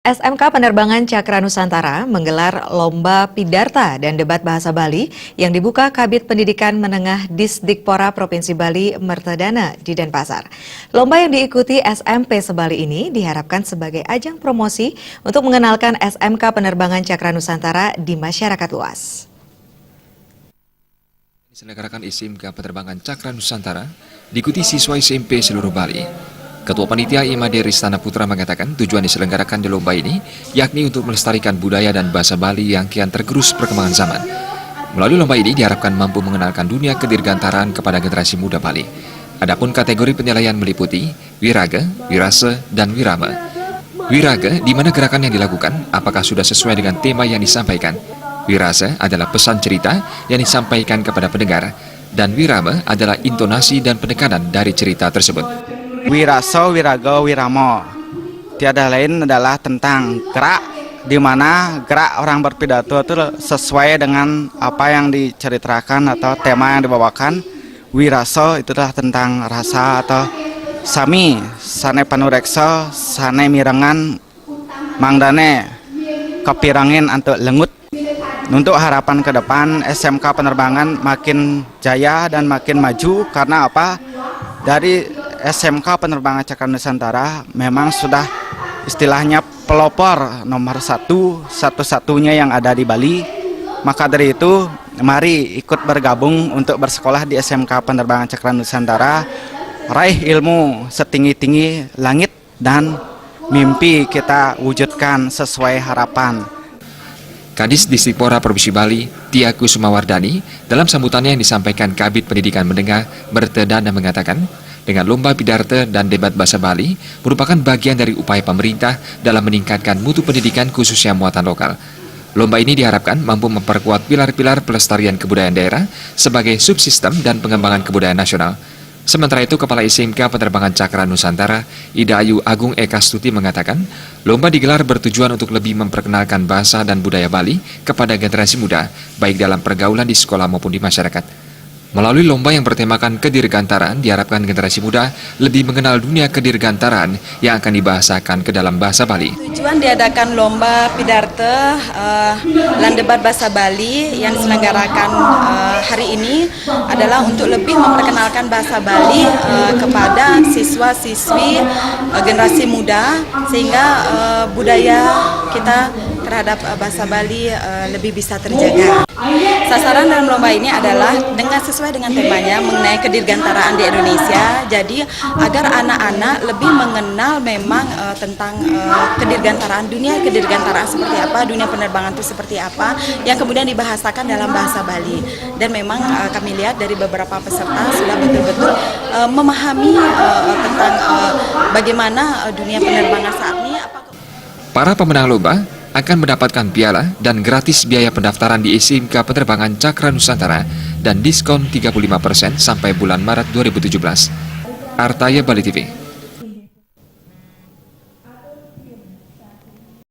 SMK Penerbangan Cakra Nusantara menggelar Lomba Pidarta dan Debat Bahasa Bali yang dibuka Kabid Pendidikan Menengah Disdikpora Provinsi Bali Mertedana di Denpasar. Lomba yang diikuti SMP Sebali ini diharapkan sebagai ajang promosi untuk mengenalkan SMK Penerbangan Cakra Nusantara di masyarakat luas. Diselenggarakan SMK Penerbangan Cakra Nusantara diikuti siswa SMP seluruh Bali. Ketua Panitia Imade Ristana Putra mengatakan tujuan diselenggarakan di lomba ini yakni untuk melestarikan budaya dan bahasa Bali yang kian tergerus perkembangan zaman. Melalui lomba ini diharapkan mampu mengenalkan dunia kedirgantaraan kepada generasi muda Bali. Adapun kategori penilaian meliputi Wiraga, Wirase, dan Wirama. Wiraga, di mana gerakan yang dilakukan apakah sudah sesuai dengan tema yang disampaikan. Wirase adalah pesan cerita yang disampaikan kepada pendengar, dan Wirama adalah intonasi dan penekanan dari cerita tersebut. Wiraso, Wirago, Wiramo. Tiada lain adalah tentang gerak, di mana gerak orang berpidato itu sesuai dengan apa yang diceritakan atau tema yang dibawakan. Wiraso itu adalah tentang rasa atau sami, sane panurekso, sane mirengan, mangdane, kepirangin untuk lengut. Untuk harapan ke depan SMK Penerbangan makin jaya dan makin maju karena apa? Dari SMK Penerbangan Cakra Nusantara memang sudah istilahnya pelopor nomor satu-satunya yang ada di Bali. Maka dari itu mari ikut bergabung untuk bersekolah di SMK Penerbangan Cakra Nusantara, raih ilmu setinggi-tinggi langit dan mimpi kita wujudkan sesuai harapan. Kadis Disdikpora Provinsi Bali, Tia Kusumawardani, dalam sambutannya yang disampaikan Kabid Pendidikan Menengah Mertedana mengatakan, dengan lomba pidarta dan debat bahasa Bali merupakan bagian dari upaya pemerintah dalam meningkatkan mutu pendidikan khususnya muatan lokal. Lomba ini diharapkan mampu memperkuat pilar-pilar pelestarian kebudayaan daerah sebagai subsistem dan pengembangan kebudayaan nasional. Sementara itu, Kepala SMK Penerbangan Cakra Nusantara, Ida Ayu Agung Eka Stuti mengatakan, lomba digelar bertujuan untuk lebih memperkenalkan bahasa dan budaya Bali kepada generasi muda, baik dalam pergaulan di sekolah maupun di masyarakat. Melalui lomba yang bertemakan kedirgantaraan, diharapkan generasi muda lebih mengenal dunia kedirgantaraan yang akan dibahasakan ke dalam bahasa Bali. Tujuan diadakan lomba pidarta dan debat bahasa Bali yang diselenggarakan hari ini adalah untuk lebih memperkenalkan bahasa Bali kepada siswa-siswi generasi muda sehingga budaya kita terhadap bahasa Bali lebih bisa terjaga. Sasaran dalam lomba ini adalah sesuai dengan temanya mengenai kedirgantaraan di Indonesia. Jadi agar anak-anak lebih mengenal memang tentang kedirgantaraan, dunia kedirgantaraan seperti apa, dunia penerbangan itu seperti apa, yang kemudian dibahasakan dalam bahasa Bali. Dan memang kami lihat dari beberapa peserta sudah betul-betul memahami tentang bagaimana dunia penerbangan saat ini. Para pemenang lomba akan mendapatkan piala dan gratis biaya pendaftaran di SMK Penerbangan Cakra Nusantara dan diskon 35% sampai bulan Maret 2017. Artaya Bali TV.